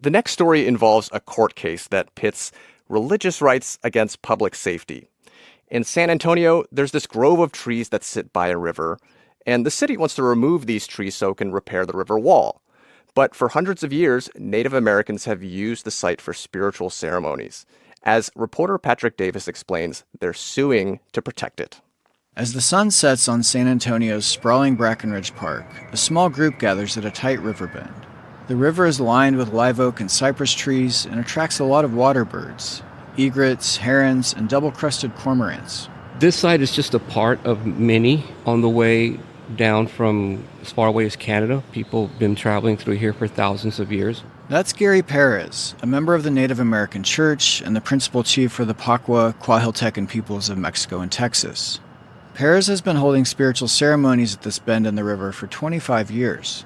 The next story involves a court case that pits religious rights against public safety. In San Antonio, there's this grove of trees that sit by a river, and the city wants to remove these trees so it can repair the river wall. But for hundreds of years, Native Americans have used the site for spiritual ceremonies. As reporter Patrick Davis explains, they're suing to protect it. As the sun sets on San Antonio's sprawling Brackenridge Park, a small group gathers at a tight river bend. The river is lined with live oak and cypress trees and attracts a lot of water birds, egrets, herons, and double-crested cormorants. This site is just a part of many on the way down from as far away as Canada. People have been traveling through here for thousands of years. That's Gary Perez, a member of the Native American Church and the principal chief for the Pacwa Quahiltecan peoples of Mexico and Texas. Perez has been holding spiritual ceremonies at this bend in the river for 25 years.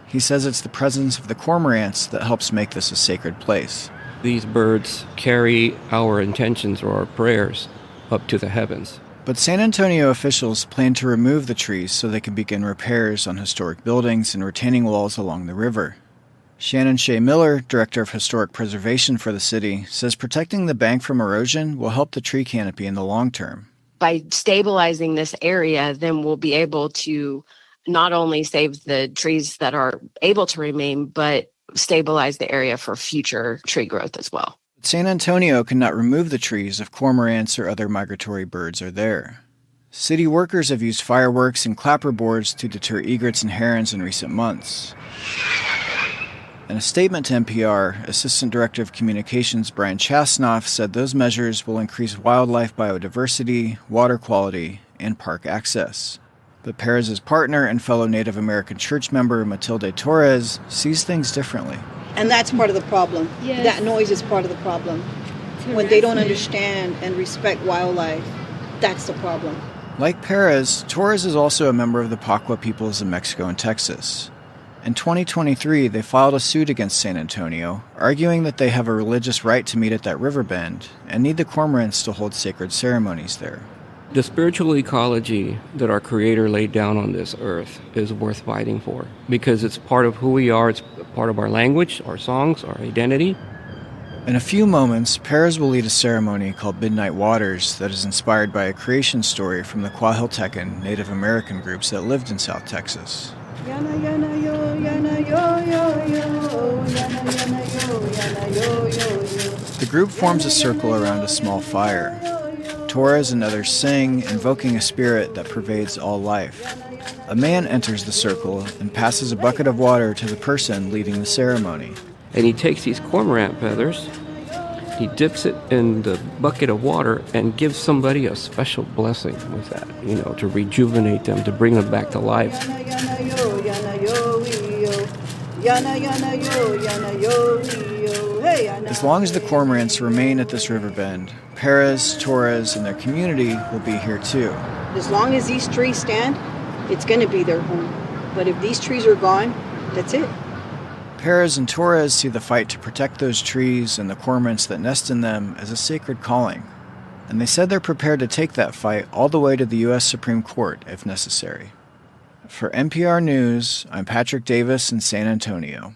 He says it's the presence of the cormorants that helps make this a sacred place. These birds carry our intentions or our prayers up to the heavens. But San Antonio officials plan to remove the trees so they can begin repairs on historic buildings and retaining walls along the river. Shannon Shea Miller, director of historic preservation for the city, says protecting the bank from erosion will help the tree canopy in the long term. By stabilizing this area, then we'll be able to not only save the trees that are able to remain, but stabilize the area for future tree growth as well. San Antonio cannot remove the trees if cormorants or other migratory birds are there. City workers have used fireworks and clapperboards to deter egrets and herons in recent months. In a statement to NPR, Assistant Director of Communications Brian Chasnoff said those measures will increase wildlife biodiversity, water quality, and park access. But Perez's partner and fellow Native American church member Matilde Torres sees things differently. And that's part of the problem. Yes. That noise is part of the problem. When they don't understand and respect wildlife, that's the problem. Like Perez, Torres is also a member of the Pacwa peoples of Mexico and Texas. In 2023, they filed a suit against San Antonio, arguing that they have a religious right to meet at that river bend and need the cormorants to hold sacred ceremonies there. The spiritual ecology that our Creator laid down on this earth is worth fighting for because it's part of who we are, it's part of our language, our songs, our identity. In a few moments, Perez will lead a ceremony called Midnight Waters that is inspired by a creation story from the Quahiltecan Native American groups that lived in South Texas. The group forms a circle around a small fire. Torres and others sing, invoking a spirit that pervades all life. A man enters the circle and passes a bucket of water to the person leading the ceremony. And he takes these cormorant feathers, he dips it in the bucket of water and gives somebody a special blessing with that, to rejuvenate them, to bring them back to life. As long as the cormorants remain at this river bend, Perez, Torres, and their community will be here too. As long as these trees stand, it's going to be their home. But if these trees are gone, that's it. Perez and Torres see the fight to protect those trees and the cormorants that nest in them as a sacred calling. And they said they're prepared to take that fight all the way to the U.S. Supreme Court if necessary. For NPR News, I'm Patrick Davis in San Antonio.